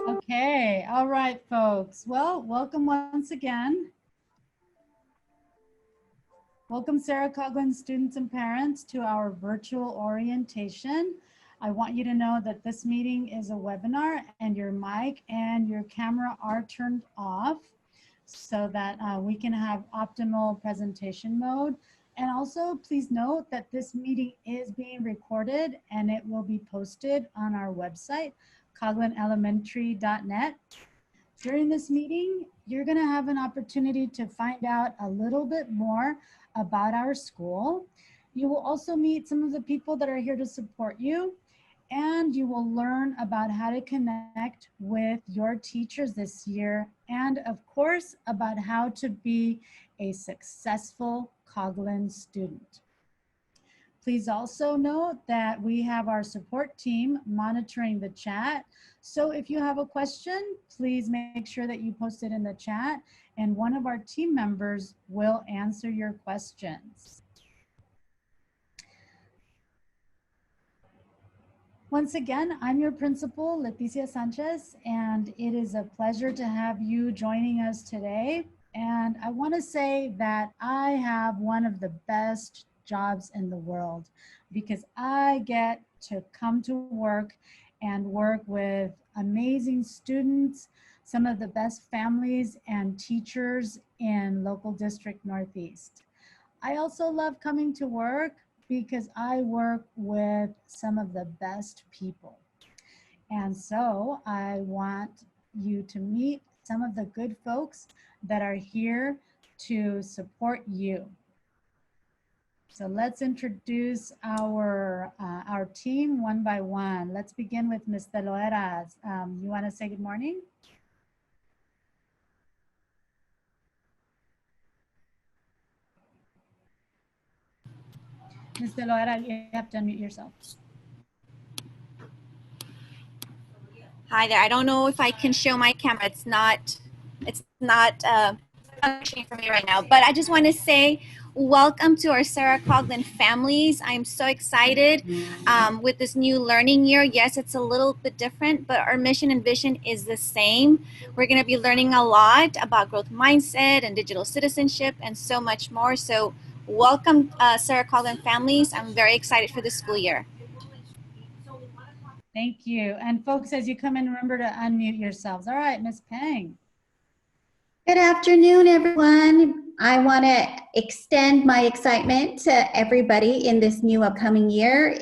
Okay, all right, folks. Well, welcome once again. Welcome, Sara Coughlin students and parents, to our virtual orientation. I want you to know that this meeting is a webinar and your mic and your camera are turned off so that we can have optimal presentation mode. And also, please note that this meeting is being recorded and it will be posted on our website, CoughlinElementary.net. During this meeting, you're going to have an opportunity to find out a little bit more about our school. You will also meet some of the people that are here to support you, and you will learn about how to connect with your teachers this year, and of course, about how to be a successful Coughlin student. Please also note that we have our support team monitoring the chat. So if you have a question, please make sure that you post it in the chat and one of our team members will answer your questions. Once again, I'm your principal, Leticia Sanchez, and it is a pleasure to have you joining us today. And I want to say that I have one of the best jobs in the world because I get to come to work and work with amazing students, some of the best families and teachers in local district Northeast. I also love coming to work because I work with some of the best people. And so I want you to meet some of the good folks that are here to support you. So let's introduce our team one by one. Let's begin with Ms. De Loeras. You want to say good morning? Ms. De Loera, you have to unmute yourself. Hi there. I don't know if I can show my camera. It's not functioning for me right now. But I just want to say welcome to our Sara Coughlin families. I'm so excited with this new learning year. Yes, it's a little bit different, but our mission and vision is the same. We're going to be learning a lot about growth mindset and digital citizenship and so much more. So welcome, Sara Coughlin families. I'm very excited for the school year. Thank you. And folks, as you come in, remember to unmute yourselves. All right, Ms. Peng. Good afternoon, everyone. I want to extend my excitement to everybody in this new upcoming year.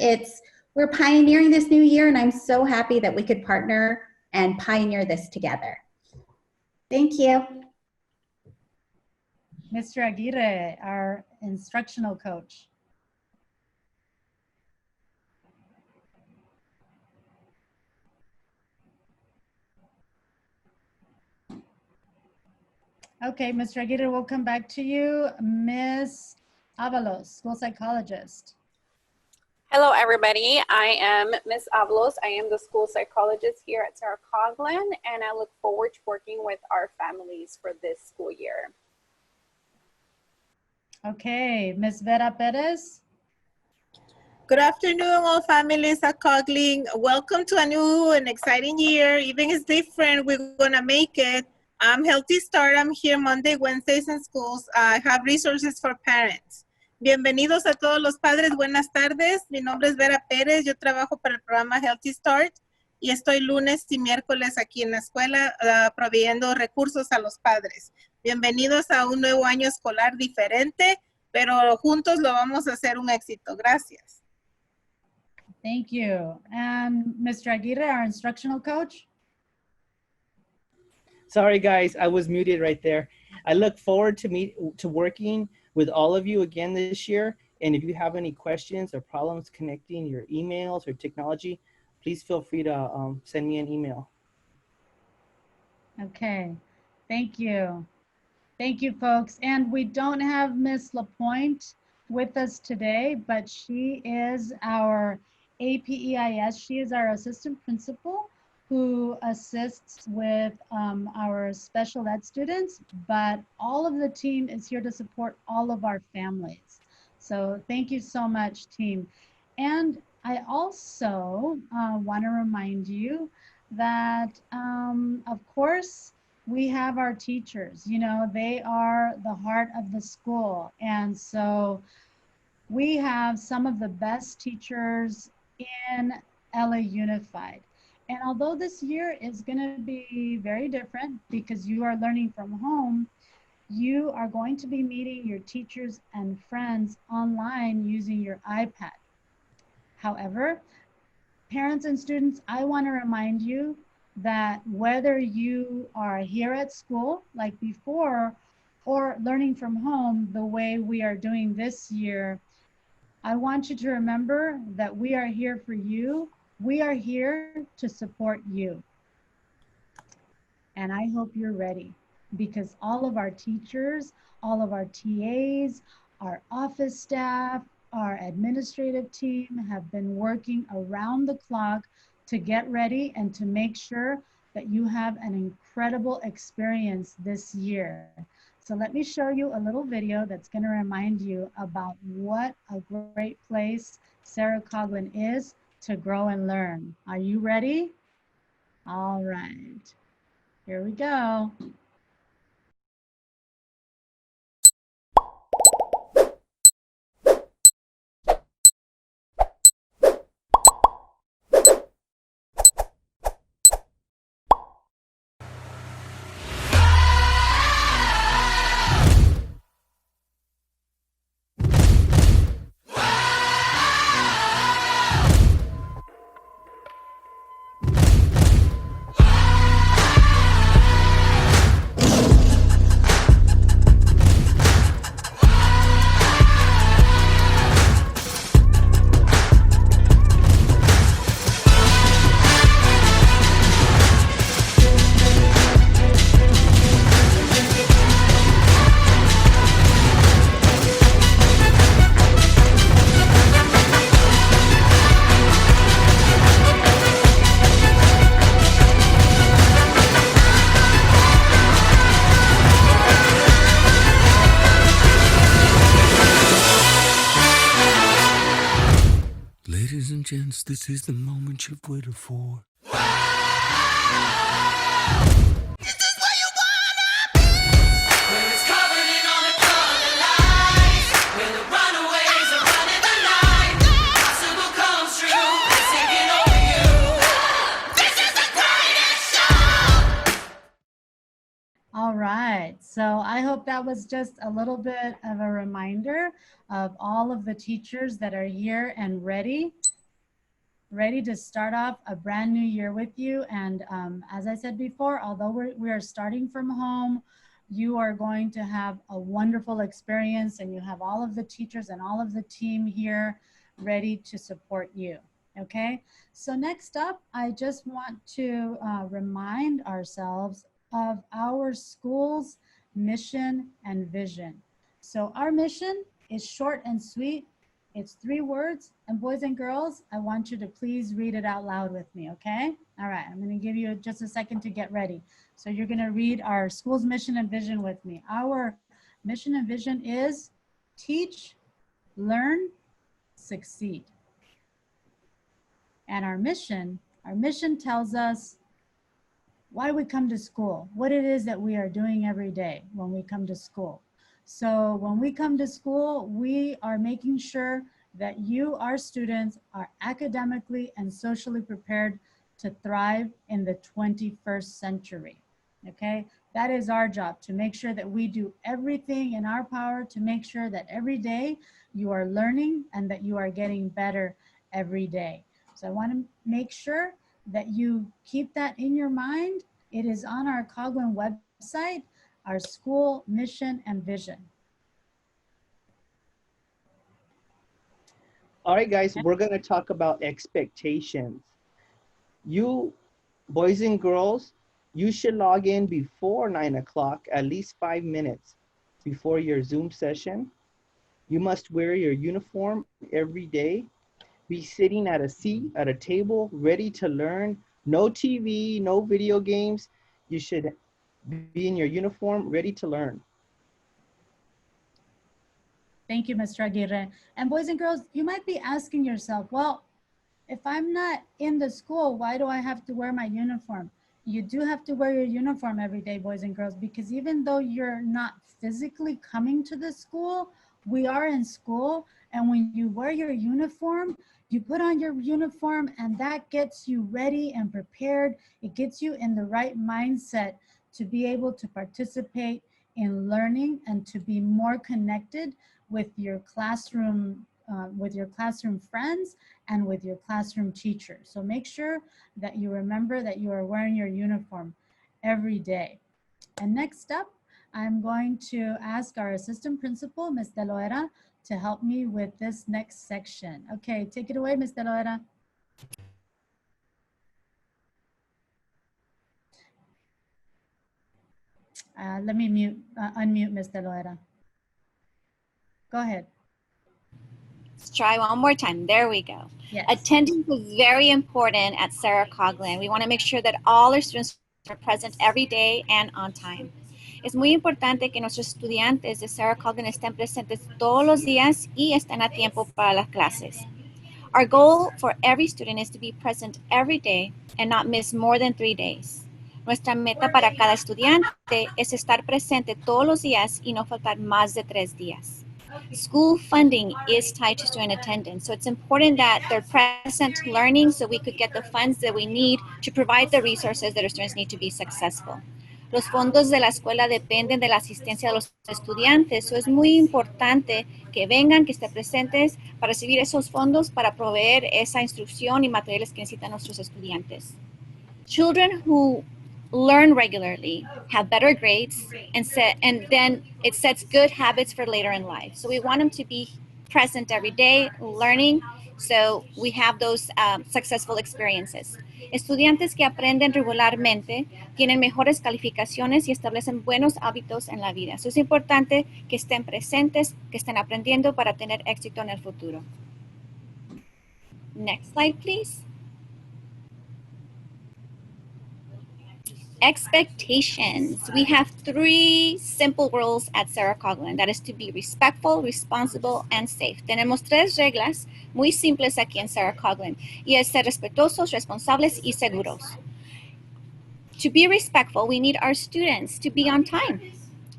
We're pioneering this new year, and I'm so happy that we could partner and pioneer this together. Thank you. Mr. Aguirre, our instructional coach. Okay, Mr. Aguirre, we'll come back to you. Ms. Avalos, school psychologist. Hello, everybody. I am Ms. Avalos. I am the school psychologist here at Sara Coughlin, and I look forward to working with our families for this school year. Okay, Ms. Vera Perez. Good afternoon, all families at Coughlin. Welcome to a new and exciting year. Even if it's different, we're gonna make it. I'm Healthy Start. I'm here Monday, Wednesdays in schools. I have resources for parents. Bienvenidos a todos los padres. Buenas tardes. Mi nombre es Vera Pérez. Yo trabajo para el programa Healthy Start y estoy lunes y miércoles aquí en la escuela proveyendo recursos a los padres. Bienvenidos a un nuevo año escolar diferente, pero juntos lo vamos a hacer un éxito. Gracias. Thank you. And Mr. Aguirre, our instructional coach. Sorry, guys, I was muted right there. I look forward to working with all of you again this year. And if you have any questions or problems connecting your emails or technology, please feel free to send me an email. Okay, thank you. Thank you, folks. And we don't have Miss LaPointe with us today, but she is our APEIS. She is our assistant principal who assists with our special ed students, but all of the team is here to support all of our families. So thank you so much, team. And I also want to remind you that, of course, we have our teachers. You know, they are the heart of the school. And so we have some of the best teachers in LA Unified. And although this year is going to be very different because you are learning from home, you are going to be meeting your teachers and friends online using your iPad. However, parents and students, I want to remind you that whether you are here at school like before or learning from home the way we are doing this year, I want you to remember that we are here for you. We are here to support you. And I hope you're ready because all of our teachers, all of our TAs, our office staff, our administrative team have been working around the clock to get ready and to make sure that you have an incredible experience this year. So let me show you a little video that's going to remind you about what a great place Sara Coughlin is to grow and learn. Are you ready? All right. Here we go. Ladies and gents, this is the moment you've waited for. All right. So I hope that was just a little bit of a reminder of all of the teachers that are here and ready to start off a brand new year with you. And as I said before, although we are starting from home, you are going to have a wonderful experience and you have all of the teachers and all of the team here ready to support you. Okay, so next up, I just want to remind ourselves of our school's mission and vision. So our mission is short and sweet. It's 3 words, and boys and girls, I want you to please read it out loud with me, okay? All right, I'm gonna give you just a second to get ready. So you're gonna read our school's mission and vision with me. Our mission and vision is teach, learn, succeed. And our mission tells us why we come to school, what it is that we are doing every day when we come to school. So when we come to school, we are making sure that you, our students, are academically and socially prepared to thrive in the 21st century, okay? That is our job, to make sure that we do everything in our power to make sure that every day you are learning and that you are getting better every day. So I want to make sure that you keep that in your mind. It is on our Coughlin website, our school mission and vision. All right, guys, we're going to talk about expectations. You boys and girls, you should log in before 9 o'clock, at least 5 minutes before your Zoom session. You must wear your uniform every day. Be sitting at a seat, at a table, ready to learn. No TV, no video games. You should be in your uniform, ready to learn. Thank you, Mr. Aguirre. And boys and girls, you might be asking yourself, well, If I'm not in the school, why do I have to wear my uniform? You do have to wear your uniform every day, boys and girls, because even though you're not physically coming to the school, we are in school. And when you wear your uniform, you put on your uniform and that gets you ready and prepared. It gets you in the right mindset to be able to participate in learning and to be more connected with your classroom friends and with your classroom teacher. So make sure that you remember that you are wearing your uniform every day. And next up, I'm going to ask our assistant principal, Ms. De Loera, to help me with this next section. Okay, take it away, Ms. De Loera. Let me unmute Ms. De Loera. Go ahead. Let's try one more time. There we go. Yes. Attendance is very important at Sara Coughlin. We want to make sure that all our students are present every day and on time. Es muy importante que nuestros estudiantes de Sara Coughlin estén presentes todos los días y estén a tiempo para las clases. Our goal for every student is to be present every day and not miss more than 3 days. Nuestra meta para cada estudiante es estar presente todos los días y no faltar más de 3 días. School funding is tied to student attendance, so it's important that they're present learning so we could get the funds that we need to provide the resources that our students need to be successful. Los fondos de la escuela dependen de la asistencia de los estudiantes, so es muy importante que vengan, que estén presentes para recibir esos fondos para proveer esa instrucción y materiales que necesitan nuestros estudiantes. Children who learn regularly have better grades and then it sets good habits for later in life. So we want them to be present every day, learning, so we have those successful experiences. Estudiantes que aprenden regularmente tienen mejores calificaciones y establecen buenos hábitos en la vida. So es importante que estén presentes, que estén aprendiendo para tener éxito en el futuro. Next slide, please. Expectations. We have 3 simple rules at Sara Coughlin. That is to be respectful, responsible, and safe. Tenemos 3 reglas muy simples aquí en Sara Coughlin. Y es ser respetuosos, responsables, y seguros. To be respectful, we need our students to be on time.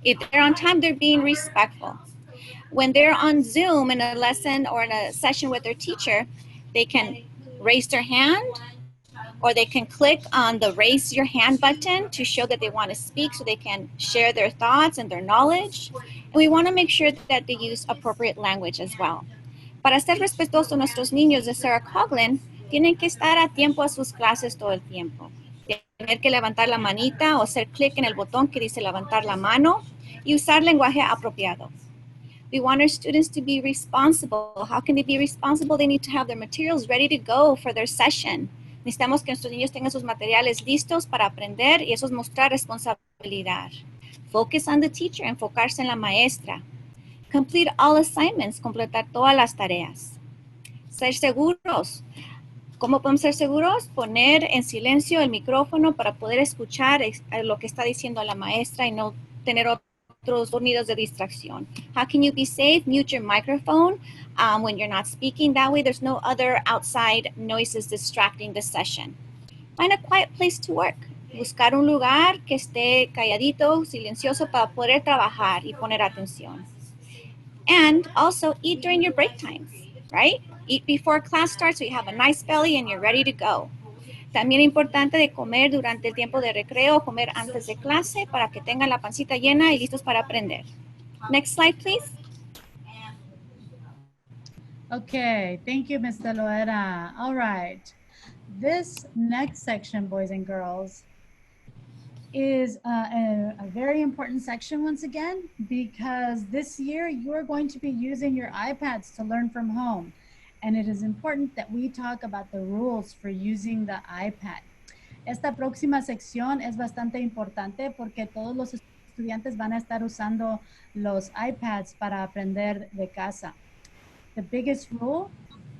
If they're on time, they're being respectful. When they're on Zoom in a lesson or in a session with their teacher, they can raise their hand, or they can click on the raise your hand button to show that they want to speak so they can share their thoughts and their knowledge. And we want to make sure that they use appropriate language as well. Para ser respetuosos, nuestros niños de Sara Coughlin tienen que estar a tiempo a sus clases todo el tiempo. Tener que levantar la manita o hacer clic en el botón que dice levantar la mano y usar lenguaje apropiado. We want our students to be responsible. How can they be responsible? They need to have their materials ready to go for their session. Necesitamos que nuestros niños tengan sus materiales listos para aprender y eso es mostrar responsabilidad. Focus on the teacher, enfocarse en la maestra. Complete all assignments, completar todas las tareas. Ser seguros. ¿Cómo podemos ser seguros? Poner en silencio el micrófono para poder escuchar lo que está diciendo la maestra y no tener otros sonidos de distracción. How can you be safe? Mute your microphone when you're not speaking. That way there's no other outside noises distracting the session. Find a quiet place to work. Buscar un lugar que esté calladito, silencioso para poder trabajar y poner atención. And also eat during your break times, right? Eat before class starts so you have a nice belly and you're ready to go. También es importante de comer durante el tiempo de recreo, comer antes de clase para que tengan la pancita llena y listos para aprender. Next slide, please. Okay, thank you, Ms. De Loera. All right. This next section, boys and girls, is a very important section once again, because this year you're going to be using your iPads to learn from home. And it is important that we talk about the rules for using the iPad. Esta próxima sección es bastante importante porque todos los estudiantes van a estar usando los iPads para aprender de casa. The biggest rule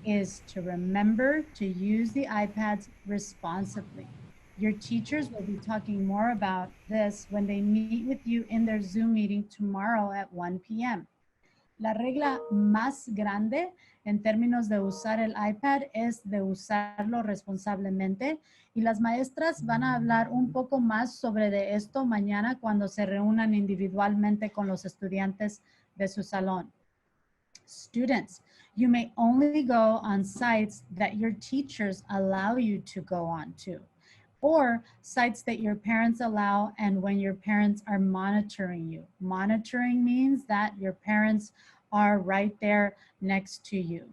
is to remember to use the iPads responsibly. Your teachers will be talking more about this when they meet with you in their Zoom meeting tomorrow at 1 p.m. La regla más grande en términos de usar el iPad es de usarlo responsablemente y las maestras van a hablar un poco más sobre de esto mañana cuando se reúnan individualmente con los estudiantes de su salón. Students, you may only go on sites that your teachers allow you to go on to, or sites that your parents allow and when your parents are monitoring you. Monitoring means that your parents are right there next to you.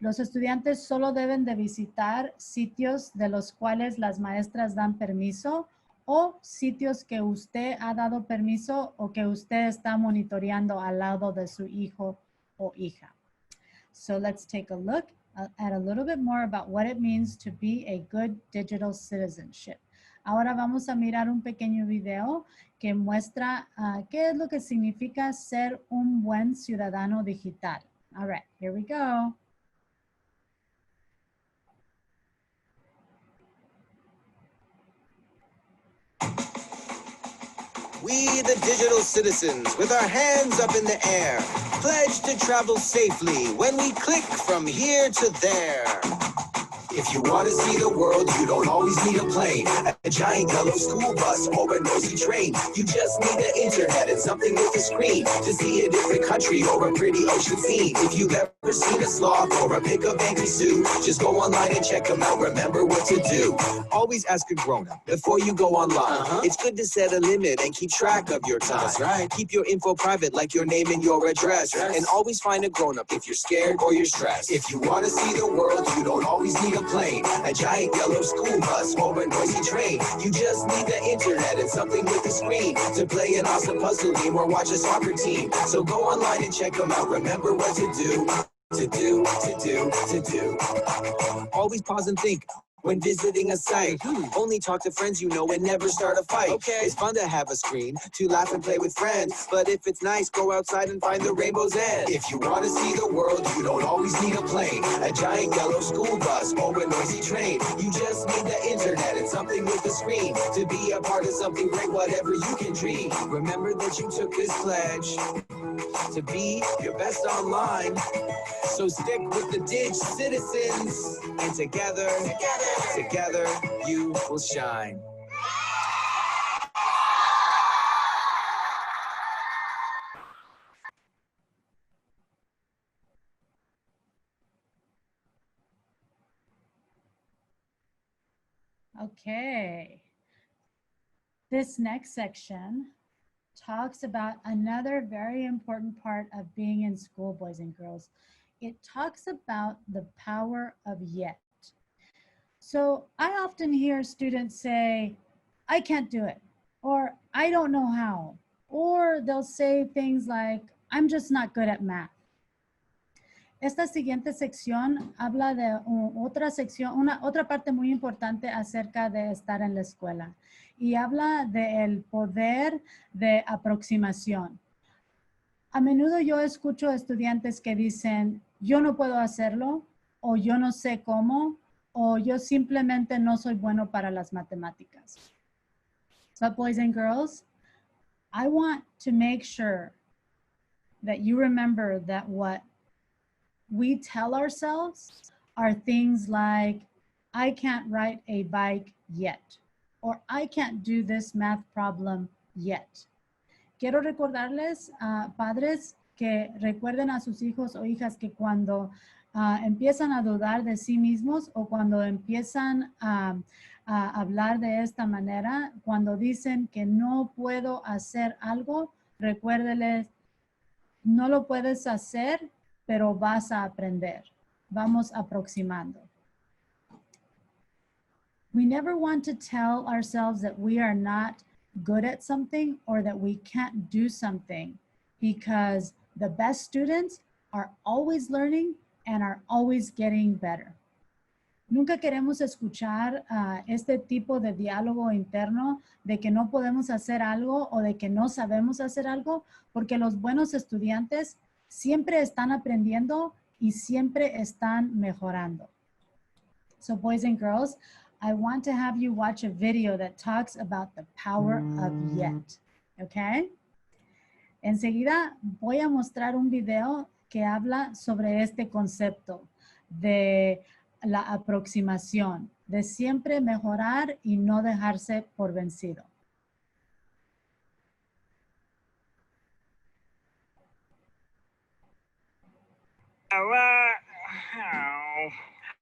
Los estudiantes solo deben de visitar sitios de los cuales las maestras dan permiso o sitios que usted ha dado permiso o que usted está monitoreando al lado de su hijo o hija. So let's take a look at a little bit more about what it means to be a good digital citizenship. Ahora vamos a mirar un pequeño video que muestra qué es lo que significa ser un buen ciudadano digital. All right, here we go. We, the digital citizens, with our hands up in the air, pledge to travel safely when we click from here to there. If you want to see the world, you don't always need a plane, a giant yellow school bus, or a noisy train. You just need the internet and something with a screen to see a different country or a pretty ocean scene. If you've ever seen a sloth or a pick of angry Sue, just go online and check them out. Remember what to do. Always ask a grown-up before you go online. It's good to set a limit and keep track of your time. That's right. Keep your info private like your name and your address. And always find a grown-up if you're scared or you're stressed. If you want to see the world, you don't always need a plane, a giant yellow school bus, or a noisy train. You just need the internet and something with a screen to play an awesome puzzle game or watch a soccer team. So go online and check them out. Remember what to do. Always pause and think when visiting a site. Only talk to friends you know and never start a fight. Okay. It's fun to have a screen to laugh and play with friends, but if it's nice, go outside and find the rainbow's end. If you want to see the world, you don't always need a plane, a giant yellow school bus, or a noisy train. You just need the internet and something with a screen to be a part of something great, whatever you can dream. Remember that you took this pledge to be your best online. So stick with the Dig Citizens, and together, you will shine. Okay. This next section talks about another very important part of being in school, boys and girls. It talks about the power of yet. So I often hear students say, I can't do it, or I don't know how, or they'll say things like, I'm just not good at math. Esta siguiente sección habla de otra sección, otra parte muy importante acerca de estar en la escuela y habla del poder de aproximación. A menudo yo escucho estudiantes que dicen, yo no puedo hacerlo, o yo no sé cómo, o yo simplemente no soy bueno para las matemáticas. But boys and girls, I want to make sure that you remember that what we tell ourselves are things like, I can't ride a bike yet, or I can't do this math problem yet. Quiero recordarles, padres, que recuerden a sus hijos o hijas que cuando empiezan a dudar de sí mismos o cuando empiezan a hablar de esta manera, cuando dicen que no puedo hacer algo, recuérdeles, no lo puedes hacer, pero vas a aprender. Vamos aproximando. We never want to tell ourselves that we are not good at something or that we can't do something, because the best students are always learning and are always getting better. Nunca queremos escuchar este tipo de diálogo interno de que no podemos hacer algo o de que no sabemos hacer algo, porque los buenos estudiantes siempre están aprendiendo y siempre están mejorando. So boys and girls, I want to have you watch a video that talks about the power of yet, okay? Enseguida voy a mostrar un video que habla sobre este concepto de la aproximación, de siempre mejorar y no dejarse por vencido.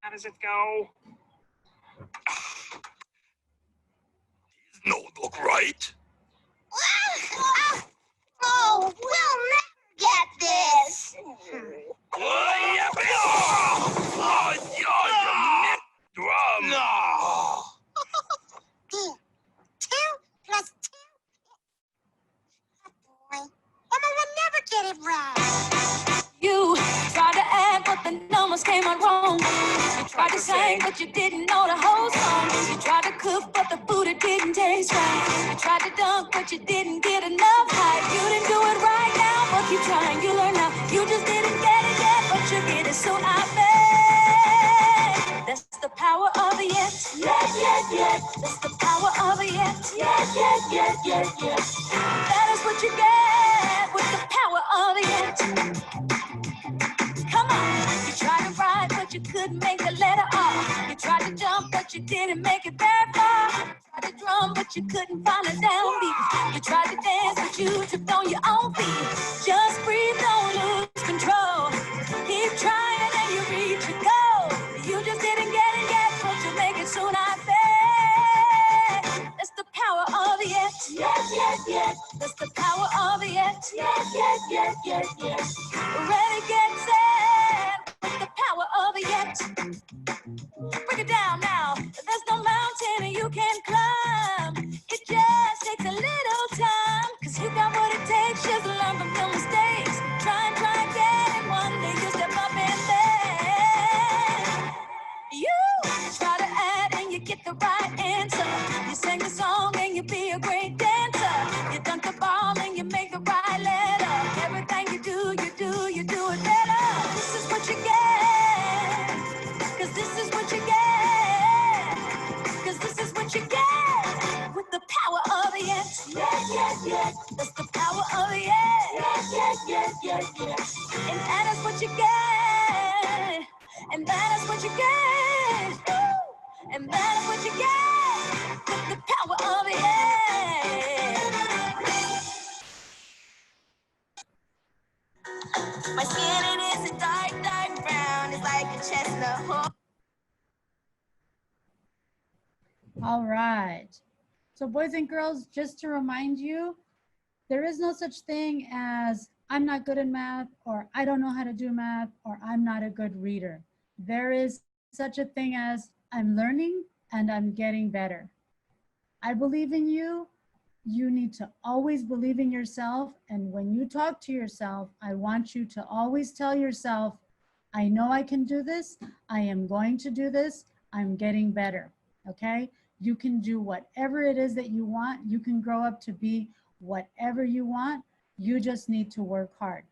How does it go? These don't look right. Oh, we'll never get this. Drum. No. 2 plus 2. Oh boy, Emma will never get it right. You tried to act, but the numbers came out wrong. You tried to sing, but you didn't know the whole song. You tried to cook, but the food it didn't taste right. You tried to dunk, but you didn't get enough hype. You didn't do it right now, but keep trying, you learn now. You just didn't get it yet, but you'll get it soon, I bet. That's the power of the yet. That's the power of the yet. That is what you get with the power of the yet. Come on, you tried to ride, but you couldn't make the letter R. You tried to jump, but you didn't make it very far. You tried to drum, but you couldn't find a downbeat. You tried to dance, but you tripped on your own feet. Just breathe, don't lose control. Keep trying and you reach your goal. You just didn't get it yet, but you'll make it soon, I bet. That's the power of the yet. That's the power of the yet. Ready, get set. With the power of the yet. Break it down now. There's no mountain you can't climb. It just takes a little time. Cause you got what it takes. Just learn from your mistakes. Try again. And one day you step up and then you try to add and you get the right answer. You sing the song and you be a great dancer. You dunk the ball and you make the right letter. Everything you do it better. This is what you get. Cause this is what you get. Cause this is what you get. With the power of the yet. That's the power of the yet. And that is what you get. And that is what you get. And that is what you get. With the power of the yet. My skin it is a dark brown. It's like a chestnut. All right. So boys and girls, just to remind you, there is no such thing as I'm not good in math, or I don't know how to do math, or I'm not a good reader. There is such a thing as I'm learning and I'm getting better. I believe in you. You need to always believe in yourself. And when you talk to yourself, I want you to always tell yourself, I know I can do this. I am going to do this. I'm getting better. Okay? You can do whatever it is that you want. You can grow up to be whatever you want. You just need to work hard.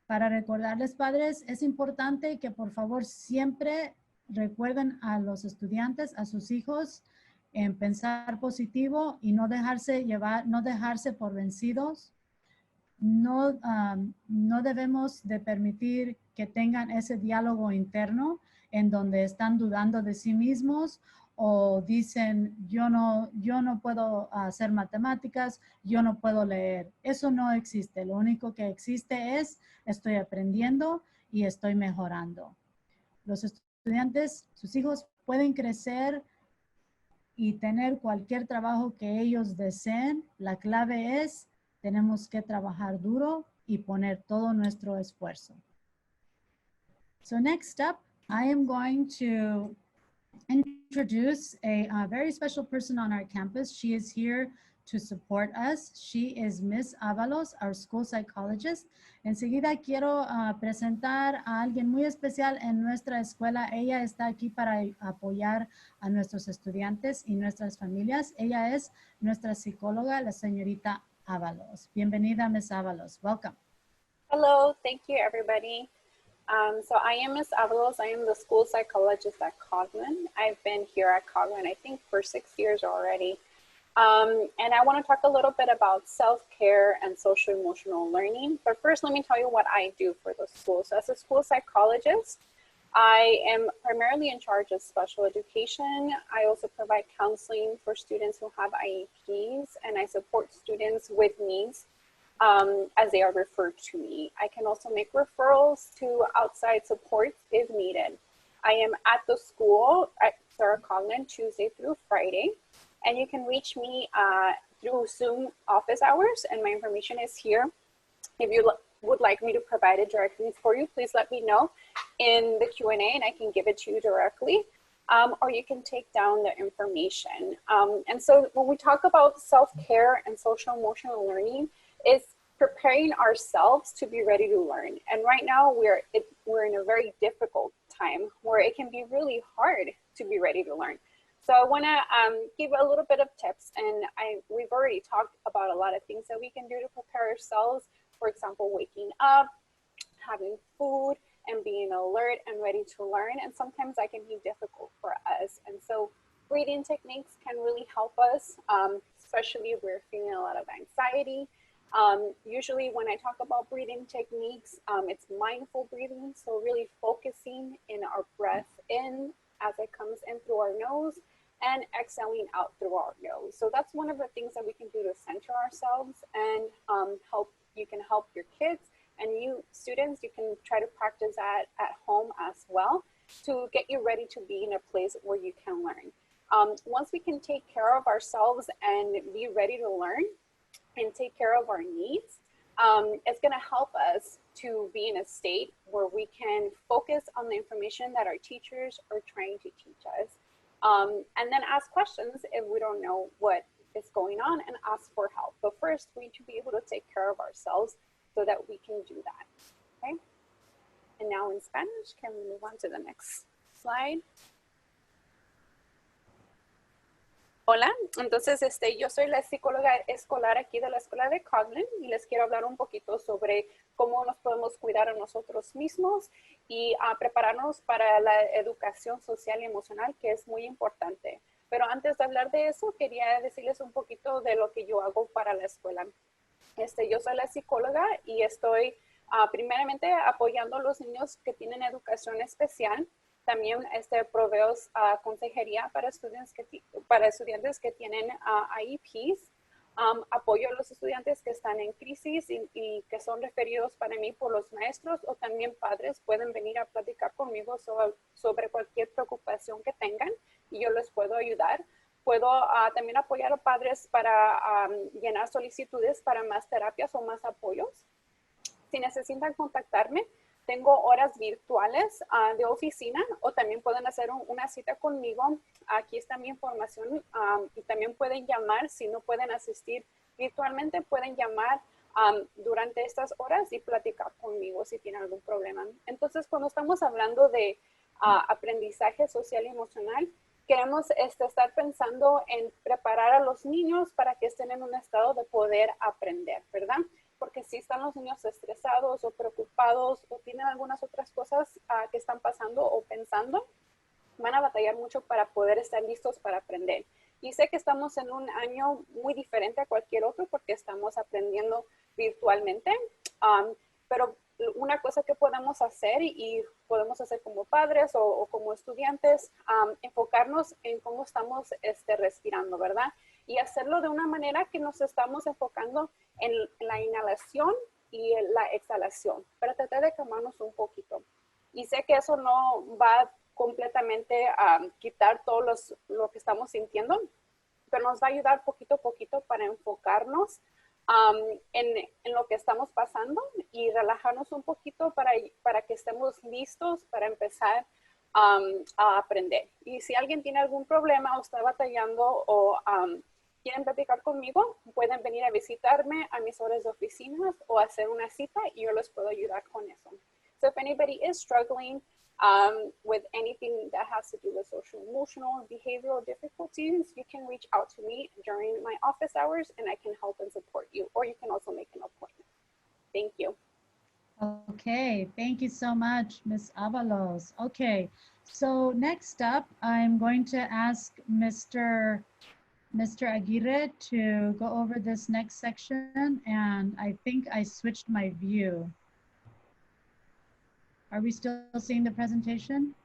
Para recordarles, padres, es importante que por favor siempre recuerden a los estudiantes, a sus hijos, en pensar positivo y no dejarse llevar, no dejarse por vencidos. No debemos de permitir que tengan ese diálogo interno en donde están dudando de sí mismos o dicen, yo no puedo hacer matemáticas, yo no puedo leer. Eso no existe. Lo único que existe es, estoy aprendiendo y estoy mejorando. Los estudiantes, sus hijos pueden crecer y tener cualquier trabajo que ellos deseen. La clave es, tenemos que trabajar duro y poner todo nuestro esfuerzo. So next up, I am going to introduce a very special person on our campus. She is here to support us. She is Miss Avalos, our school psychologist. Enseguida quiero presentar a alguien muy especial en nuestra escuela. Ella está aquí para apoyar a nuestros estudiantes y nuestras familias. Ella es nuestra psicóloga, la señorita Avalos. Bienvenida, Miss Avalos. Welcome. Hello, thank you everybody. So I am Ms. Avalos. I am the school psychologist at Coughlin. I've been here at Coughlin, I think for 6 years already. And I want to talk a little bit about self-care and social-emotional learning. But first, let me tell you what I do for the school. So as a school psychologist, I am primarily in charge of special education. I also provide counseling for students who have IEPs, and I support students with needs as they are referred to me. I can also make referrals to outside support if needed. I am at the school at Sara Coughlin Tuesday through Friday, and you can reach me through Zoom office hours, and my information is here. If you would like me to provide it directly for you, please let me know in the Q&A and I can give it to you directly, or you can take down the information. And so when we talk about self-care and social emotional learning, it's preparing ourselves to be ready to learn. And right now we're in a very difficult time where it can be really hard to be ready to learn. So I want to give a little bit of tips, and we've already talked about a lot of things that we can do to prepare ourselves. For example, waking up, having food, and being alert and ready to learn. And sometimes that can be difficult for us. And so breathing techniques can really help us, especially if we're feeling a lot of anxiety. Usually when I talk about breathing techniques, it's mindful breathing. So really focusing in our breath in as it comes in through our nose and exhaling out through our nose. So that's one of the things that we can do to center ourselves and you can help your kids and you students, you can try to practice that at home as well to get you ready to be in a place where you can learn. Once we can take care of ourselves and be ready to learn and take care of our needs, it's going to help us to be in a state where we can focus on the information that our teachers are trying to teach us. And then ask questions if we don't know what is going on and ask for help. But first, we need to be able to take care of ourselves so that we can do that, okay? And now in Spanish, can we move on to the next slide? Hola, entonces yo soy la psicóloga escolar aquí de la escuela de Coughlin y les quiero hablar un poquito sobre cómo nos podemos cuidar a nosotros mismos y prepararnos para la educación social y emocional, que es muy importante. Pero antes de hablar de eso, quería decirles un poquito de lo que yo hago para la escuela. Yo soy la psicóloga y estoy primeramente apoyando a los niños que tienen educación especial. También proveo consejería para estudiantes que tienen IEPs. Apoyo a los estudiantes que están en crisis y que son referidos para mí por los maestros o también padres pueden venir a platicar conmigo sobre cualquier preocupación que tengan y yo les puedo ayudar. Puedo también apoyar a padres para llenar solicitudes para más terapias o más apoyos. Si necesitan contactarme, tengo horas virtuales de oficina o también pueden hacer una cita conmigo. Aquí está mi información y también pueden llamar. Si no pueden asistir virtualmente, pueden llamar durante estas horas y platicar conmigo si tienen algún problema. Entonces, cuando estamos hablando de aprendizaje social y emocional, queremos estar pensando en preparar a los niños para que estén en un estado de poder aprender, ¿verdad? Porque si están los niños estresados o preocupados o tienen algunas otras cosas que están pasando o pensando, van a batallar mucho para poder estar listos para aprender. Y sé que estamos en un año muy diferente a cualquier otro porque estamos aprendiendo virtualmente, pero una cosa que podemos hacer y podemos hacer como padres o como estudiantes, enfocarnos en cómo estamos respirando, ¿verdad? Y hacerlo de una manera que nos estamos enfocando en la inhalación y en la exhalación, para tratar de calmarnos un poquito. Y sé que eso no va completamente a quitar todo lo que estamos sintiendo, pero nos va a ayudar poquito a poquito para enfocarnos en lo que estamos pasando y relajarnos un poquito para que estemos listos para empezar a aprender. Y si alguien tiene algún problema o está batallando o quieren platicar conmigo, pueden venir a visitarme a mis horas de oficinas o hacer una cita y yo les puedo ayudar con eso. So if anybody is struggling with anything that has to do with social, emotional, behavioral difficulties, you can reach out to me during my office hours and I can help and support you, or you can also make an appointment. Thank you. Okay, thank you so much, Ms. Avalos. Okay, so next up, I'm going to ask Mr. Mr. Aguirre to go over this next section, and I think I switched my view. Are we still seeing the presentation?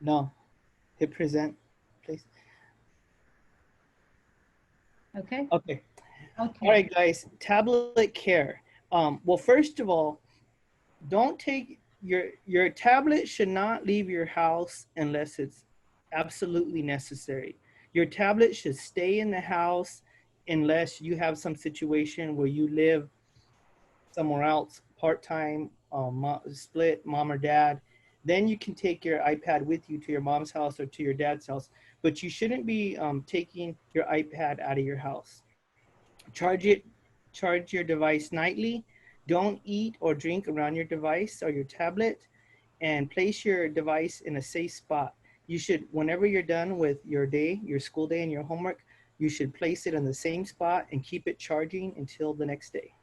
No. Hit present, please. Okay. Okay. Okay. All right, guys. Tablet care. Well, first of all, don't take your tablet should not leave your house unless it's absolutely necessary. Your tablet should stay in the house unless you have some situation where you live somewhere else, part-time, split, mom or dad. Then you can take your iPad with you to your mom's house or to your dad's house. But you shouldn't be taking your iPad out of your house. Charge your device nightly. Don't eat or drink around your device or your tablet, and place your device in a safe spot. You should, whenever you're done with your day, your school day and your homework, you should place it in the same spot and keep it charging until the next day.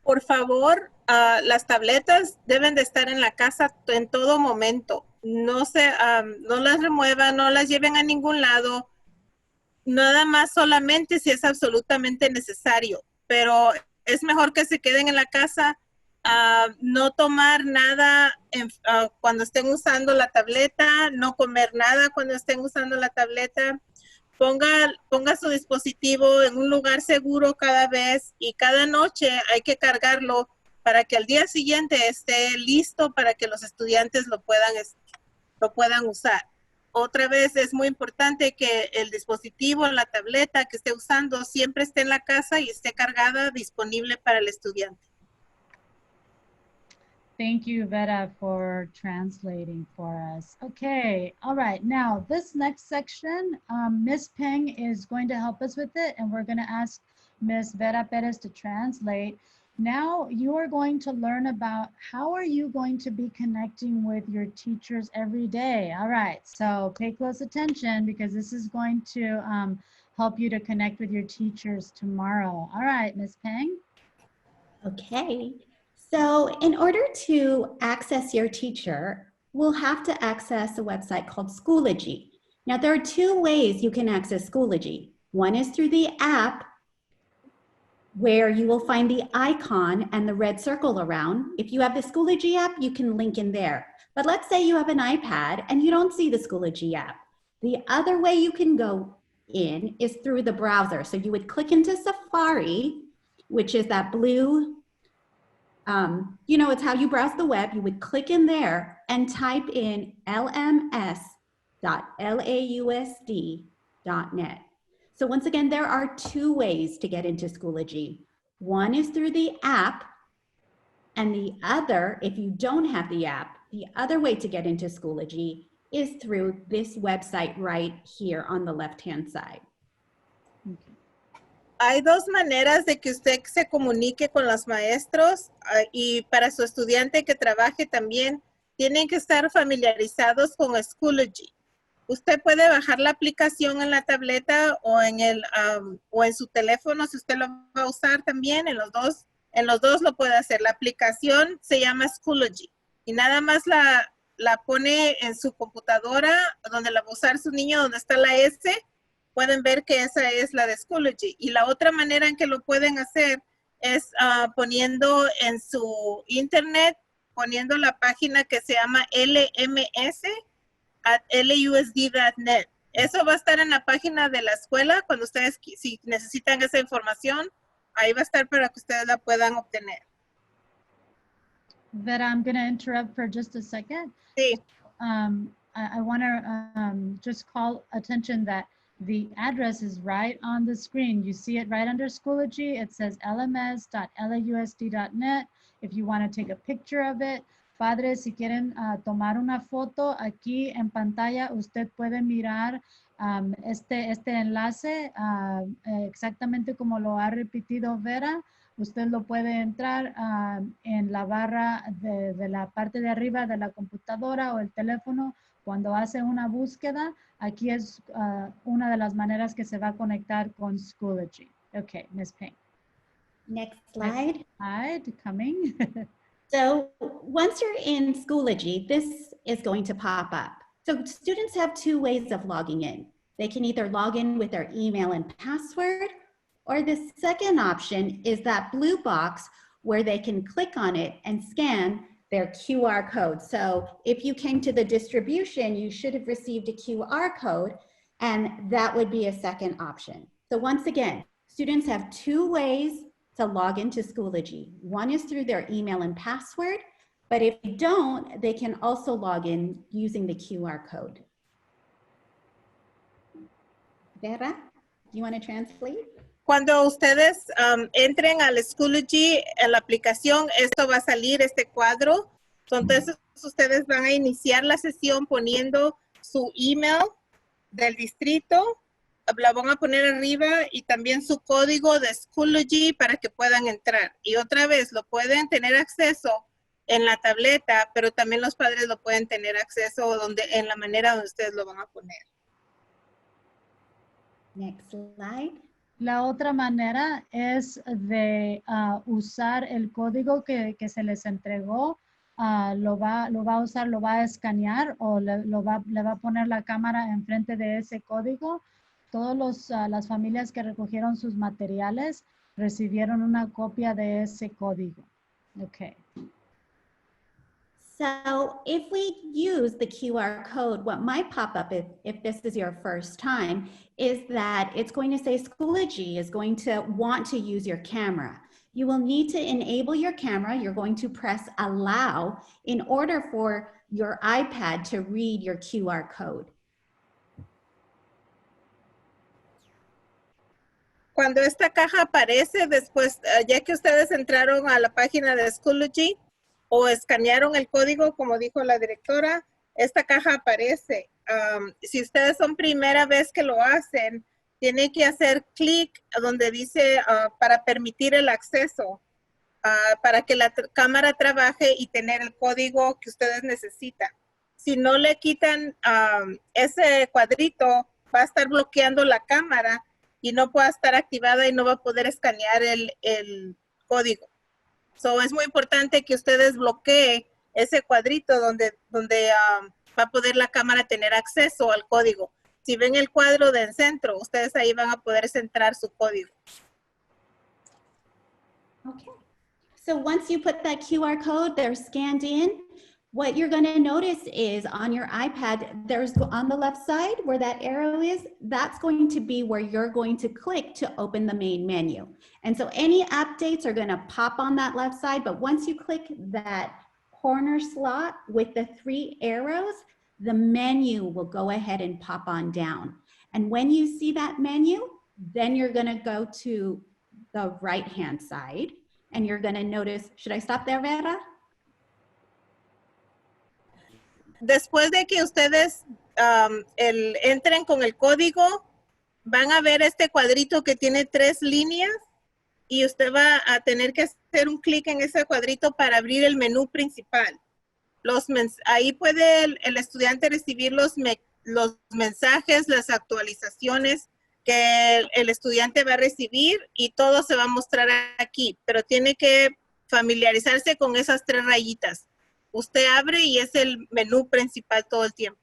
Por favor, las tabletas deben de estar en la casa en todo momento. No no las remuevan, no las lleven a ningún lado. Nada más solamente si es absolutamente necesario. Pero es mejor que se queden en la casa, no tomar nada cuando estén usando la tableta, no comer nada cuando estén usando la tableta. Ponga su dispositivo en un lugar seguro cada vez y cada noche hay que cargarlo para que al día siguiente esté listo para que los estudiantes lo puedan usar. Otra vez es muy importante que el dispositivo, la tableta que esté usando siempre esté en la casa y esté cargada, disponible para el estudiante. Thank you, Vera, for translating for us. Okay, all right. Now, this next section, Ms. Peng is going to help us with it, and we're going to ask Ms. Vera Perez to translate. Now, you are going to learn about how are you going to be connecting with your teachers every day. All right, so pay close attention because this is going to help you to connect with your teachers tomorrow. All right, Ms. Peng. Okay. So in order to access your teacher, we'll have to access a website called Schoology. Now, there are two ways you can access Schoology. One is through the app, where you will find the icon and the red circle around. If you have the Schoology app, you can link in there. But let's say you have an iPad and you don't see the Schoology app. The other way you can go in is through the browser. So you would click into Safari, which is that blue, it's how you browse the web. You would click in there and type in lms.lausd.net. So once again, there are two ways to get into Schoology. One is through the app, and the other, if you don't have the app, the other way to get into Schoology is through this website right here on the left-hand side. Hay dos maneras de que usted se comunique con los maestros y para su estudiante que trabaje también, tienen que estar familiarizados con Schoology. Usted puede bajar la aplicación en la tableta o en su teléfono si usted lo va a usar también. En los dos lo puede hacer. La aplicación se llama Schoology y nada más la pone en su computadora donde la va a usar su niño, donde está la S. Pueden ver que esa es la de Schoology. Y la otra manera en que lo pueden hacer es poniendo en su internet, poniendo la página que se llama lms@lausd.net. Eso va a estar en la página de la escuela cuando ustedes, si necesitan esa información, ahí va a estar para que ustedes la puedan obtener. Vera, I'm going to interrupt for just a second. Sí. I want to just call attention that the address is right on the screen. You see it right under Schoology. It says lms.lausd.net. If you want to take a picture of it, padres, si quieren tomar una foto, aquí en pantalla usted puede mirar este enlace exactamente como lo ha repetido Vera. Usted lo puede entrar en la barra de la parte de arriba de la computadora o el teléfono. Cuando hace una búsqueda, aquí es una de las maneras que se va a conectar con Schoology. Okay, Ms. Peng. Next slide. Next slide, coming. So once you're in Schoology, this is going to pop up. So students have two ways of logging in. They can either log in with their email and password, or the second option is that blue box where they can click on it and scan their QR code. So if you came to the distribution, you should have received a QR code, and that would be a second option. So once again, students have two ways to log into Schoology. One is through their email and password, but if they don't, they can also log in using the QR code. Vera, do you want to translate? Cuando ustedes entren al Schoology, en la aplicación, esto va a salir, este cuadro. Entonces, ustedes van a iniciar la sesión poniendo su email del distrito, la van a poner arriba y también su código de Schoology para que puedan entrar. Y otra vez, lo pueden tener acceso en la tableta, pero también los padres lo pueden tener acceso en la manera donde ustedes lo van a poner. Next slide. La otra manera es de usar el código que se les entregó. Lo va a usar, lo va a escanear o le va a poner la cámara enfrente de ese código. Todas las familias que recogieron sus materiales recibieron una copia de ese código. Okay. So if we use the QR code, what might pop up if this is your first time is that it's going to say Schoology is going to want to use your camera. You will need to enable your camera. You're going to press allow in order for your iPad to read your QR code. Cuando esta caja aparece después, ya que ustedes entraron a la página de Schoology o escanearon el código, como dijo la directora, esta caja aparece. Si ustedes son primera vez que lo hacen, tienen que hacer clic donde dice para permitir el acceso, para que la cámara trabaje y tener el código que ustedes necesitan. Si no le quitan ese cuadrito, va a estar bloqueando la cámara y no pueda estar activada y no va a poder escanear el código. So, es muy importante que ustedes bloqueen ese cuadrito donde va a poder la cámara tener acceso al código. Si ven el cuadro del centro, ustedes ahí van a poder centrar su código. Okay. So once you put that QR code, they're scanned in. What you're going to notice is on your iPad, there's on the left side where that arrow is, that's going to be where you're going to click to open the main menu. And so any updates are going to pop on that left side, but once you click that corner slot with the 3 arrows, the menu will go ahead and pop on down. And when you see that menu, then you're going to go to the right-hand side and you're going to notice, should I stop there, Vera? Después de que ustedes entren con el código, van a ver este cuadrito que tiene 3 líneas y usted va a tener que hacer un clic en ese cuadrito para abrir el menú principal. Ahí puede el estudiante recibir los mensajes, las actualizaciones que el estudiante va a recibir y todo se va a mostrar aquí, pero tiene que familiarizarse con esas 3 rayitas. Usted abre y es el menú principal todo el tiempo.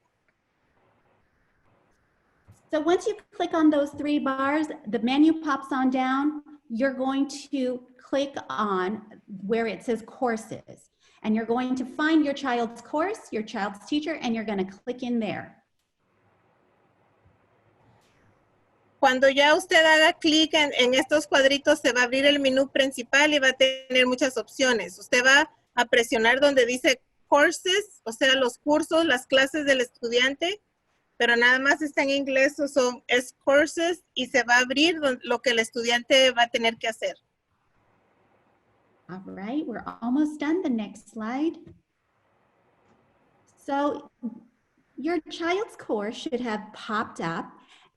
So once you click on those 3 bars, the menu pops on down. You're going to click on where it says courses. And you're going to find your child's course, your child's teacher, and you're going to click in there. Cuando ya usted haga clic en estos cuadritos, se va a abrir el menú principal y va a tener muchas opciones. Usted va a presionar donde dice courses, o sea, los cursos, las clases del estudiante, pero nada más está en inglés, es courses y se va a abrir lo que el estudiante va a tener que hacer. All right, we're almost done. The next slide. So your child's course should have popped up,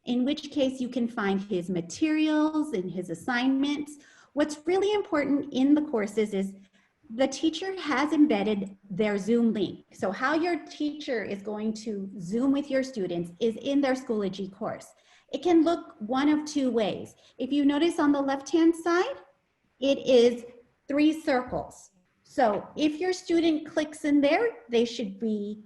in which case you can find his materials and his assignments. What's really important in the courses is the teacher has embedded their Zoom link. So how your teacher is going to Zoom with your students is in their Schoology course. It can look one of 2 ways. If you notice on the left-hand side, it is 3 circles. So if your student clicks in there, they should be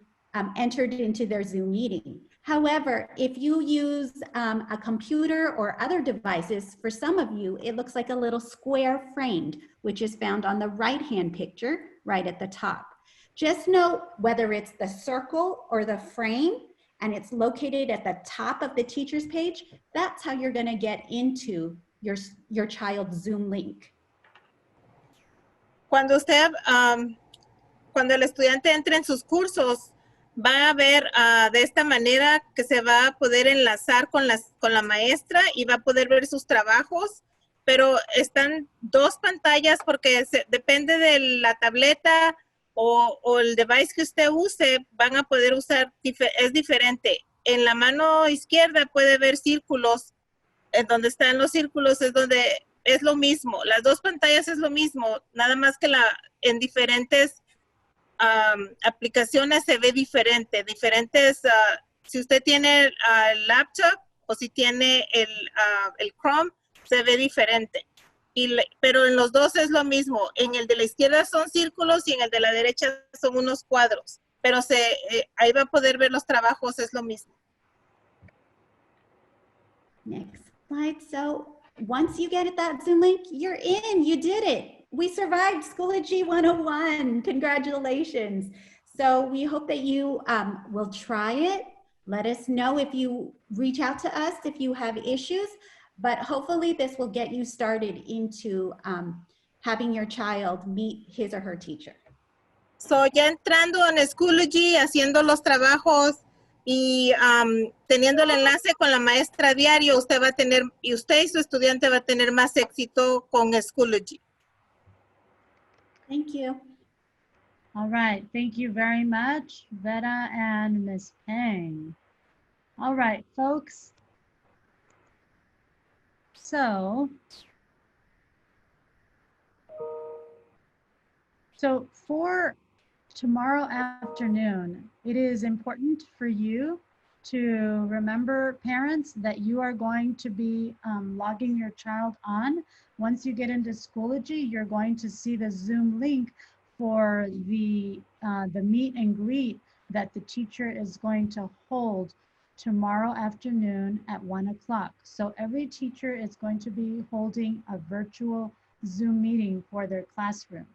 entered into their Zoom meeting. However, if you use a computer or other devices, for some of you, it looks like a little square framed, which is found on the right-hand picture, right at the top. Just note whether it's the circle or the frame, and it's located at the top of the teacher's page, that's how you're gonna get into your child's Zoom link. Cuando usted, cuando el estudiante entre en sus cursos, va a ver de esta manera que se va a poder enlazar con la maestra y va a poder ver sus trabajos, pero están dos pantallas porque depende de la tableta o el device que usted use, van a poder usar, es diferente. En la mano izquierda puede ver círculos, en donde están los círculos es donde es lo mismo, las dos pantallas es lo mismo, nada más que en diferentes aplicaciones se ve diferente, si usted tiene el laptop o si tiene el Chrome, se ve diferente. Pero en los dos es lo mismo. En el de la izquierda son círculos y en el de la derecha son unos cuadros. Pero ahí va a poder ver los trabajos, es lo mismo. Next slide. So once you get that Zoom link, you're in, you did it. We survived Schoology 101. Congratulations. So we hope that you will try it. Let us know if you reach out to us if you have issues, but hopefully this will get you started into having your child meet his or her teacher. So ya entrando en Schoology, haciendo los trabajos y teniendo el enlace con la maestra diario, usted y su estudiante va a tener más éxito con Schoology. Thank you. All right, thank you very much, Vera and Ms. Peng. All right, folks. So for tomorrow afternoon, it is important for you to remember, parents, that you are going to be logging your child on. Once you get into Schoology, you're going to see the Zoom link for the meet and greet that the teacher is going to hold tomorrow afternoon at 1 o'clock. So every teacher is going to be holding a virtual Zoom meeting for their classroom.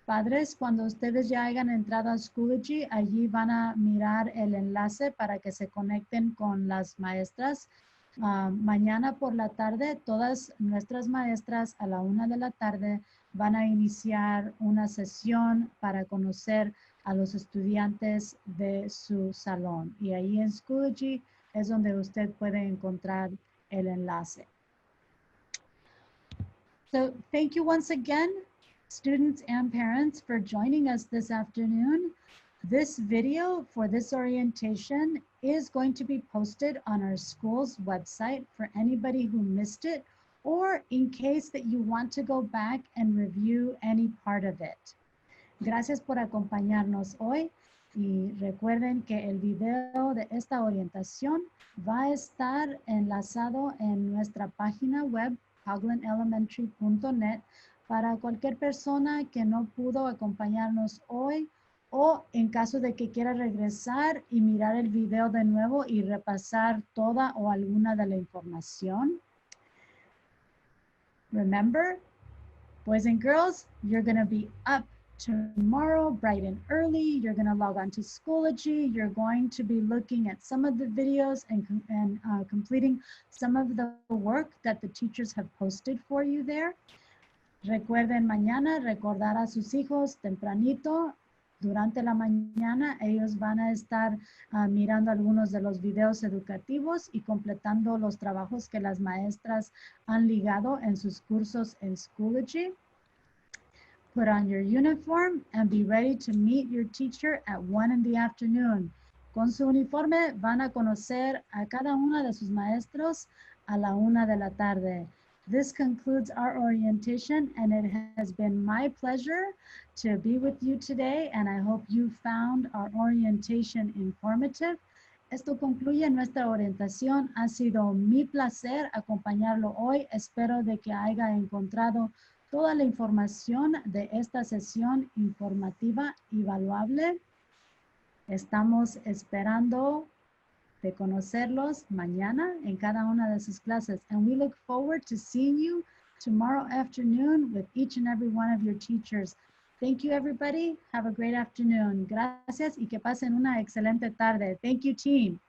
Padres, cuando ustedes ya hayan entrado a Schoology, allí van a mirar el enlace para que se conecten con las maestras. Mañana por la tarde, todas nuestras maestras a la 1 de la tarde van a iniciar una sesión para conocer a los estudiantes de su salón. Y ahí en Schoology es donde usted puede encontrar el enlace. So thank you once again, students and parents, for joining us this afternoon. This video for this orientation is going to be posted on our school's website for anybody who missed it, or in case that you want to go back and review any part of it. Gracias por acompañarnos hoy y recuerden que el video de esta orientación va a estar enlazado en nuestra página web coughlinelementary.net para cualquier persona que no pudo acompañarnos hoy, o en caso de que quiera regresar y mirar el video de nuevo y repasar toda o alguna de la información. Remember, boys and girls, you're going to be up tomorrow bright and early. You're going to log on to Schoology. You're going to be looking at some of the videos and completing some of the work that the teachers have posted for you there. Recuerden mañana recordar a sus hijos tempranito. Durante la mañana ellos van a estar mirando algunos de los videos educativos y completando los trabajos que las maestras han ligado en sus cursos en Schoology. Put on your uniform and be ready to meet your teacher at 1 in the afternoon. Con su uniforme van a conocer a cada uno de sus maestros a la 1 de la tarde. This concludes our orientation, and it has been my pleasure to be with you today, and I hope you found our orientation informative. Esto concluye nuestra orientación. Ha sido mi placer acompañarlo hoy. Espero de que haya encontrado toda la información de esta sesión informativa y valuable. Estamos esperando de conocerlos mañana en cada una de sus clases. And we look forward to seeing you tomorrow afternoon with each and every one of your teachers. Thank you, everybody. Have a great afternoon. Gracias y que pasen una excelente tarde. Thank you, team.